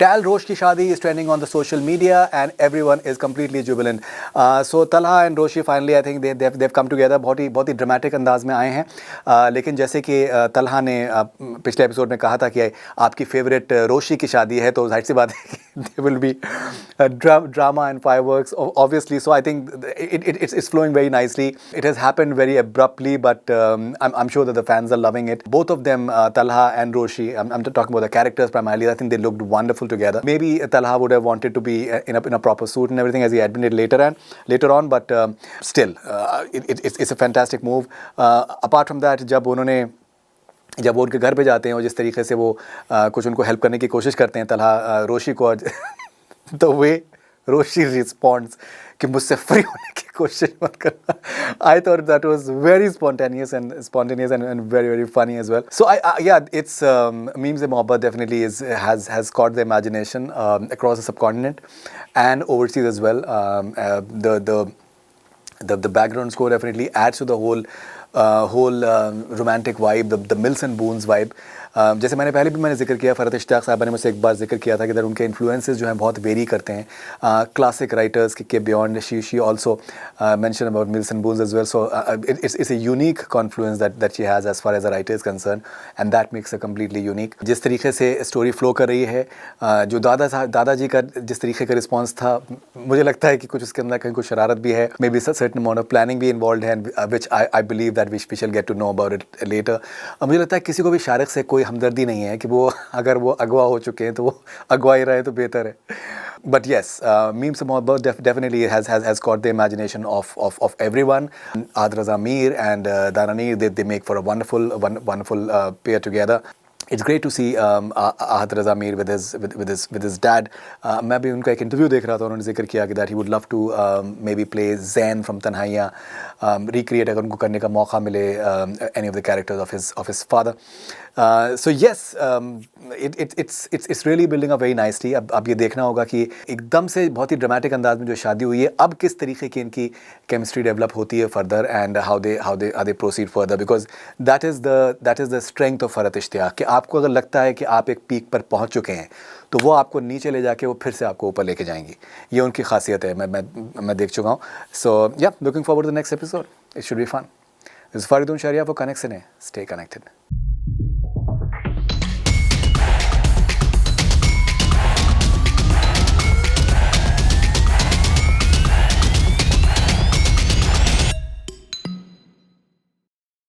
Tal Rosh की शादी is trending on the social media and everyone is completely jubilant. So Talha and Roshi finally I think they've come together. बहुत ही dramatic अंदाज में आए हैं. लेकिन जैसे कि तलहा ने पिछले एपिसोड में कहा था कि आपकी फेवरेट रोशी की शादी है, तो जाहिर सी बात है कि there will be drama and fireworks obviously. So I think it's flowing very nicely. It has happened very abruptly, but I'm sure that the fans are loving it. Both of them, Talha and Roshi, I'm talking about the characters primarily. I think they looked wonderful together. Maybe Talha would have wanted to be in a proper suit and everything, as he admitted later on, but still, it's a fantastic move. Apart from that, जब वो उनके घर पे जाते हैं और जिस तरीके से वो कुछ उनको हेल्प करने की कोशिश करते हैं तलहा रोशी को, तो वे रोशी रिस्पॉन्ड्स कि मुझसे फ्री होने की कोशिश मत करना. I thought that was very spontaneous and very funny as well. So yeah, it's Memes and Mohabbat definitely has caught the imagination across the subcontinent and overseas as well. The background score definitely adds to the whole romantic vibe, the Mills and Boons vibe. जैसे मैंने जिक्र किया, फ़रहत इश्तियाक़ साहबा ने मुझसे एक बार जिक्र किया था कि उनके इन्फ्लुएंसेस जो हैं बहुत वेरी करते हैं क्लासिक राइटर्स के beyond. She also mention about Mills and Boons as well. So it's a unique confluence that she has as far as a writer is concern, and that makes a completely unique. जिस तरीके से story flow कर रही है, जो दादाजी का जिस तरीके का रिस्पॉन्स था, मुझे लगता है कि कुछ उसके अंदर कहीं कुछ शरारत भी है. Maybe certain amount of planning भी इन्वॉल्व है, which I believe that we shall get to know about it later. मुझे लगता है किसी को भी शारिक से कोई हमदर्दी नहीं है कि अगर वो अगवा हो चुके हैं तो वो अगवा ही रहे तो बेहतर है. But yes, Memes and Mohabbat definitely has caught the imagination of everyone. Ahad Raza Mir and Dana Neer, they make for a wonderful pair together. It's great to see Ahad Raza Mir with his dad. मैं भी उनका एक interview देख रहा था, उन्होंने जिक्र किया कि that he would love to maybe play Zain from Tanhaiya, recreate अगर उनको करने का मौका मिले any of the characters of his father. So yes, it's really building up very nicely. अब ये देखना होगा कि एकदम से बहुत ही ड्रामेटिक अंदाज में जो शादी हुई है, अब किस तरीके की इनकी केमिस्ट्री डेवलप होती है further, and how they proceed further, because that is the strength of Farhat Ishtiaq कि आपको अगर लगता है कि आप एक पीक पर पहुंच चुके हैं, तो वो आपको नीचे ले जाके वो फिर से आपको ऊपर लेके जाएंगी. ये उनकी खासियत है, मैं देख चुका हूँ. So yeah, looking forward to the next episode. It should be fun. This is Faridun Sharia for Connect Cine. Stay connected.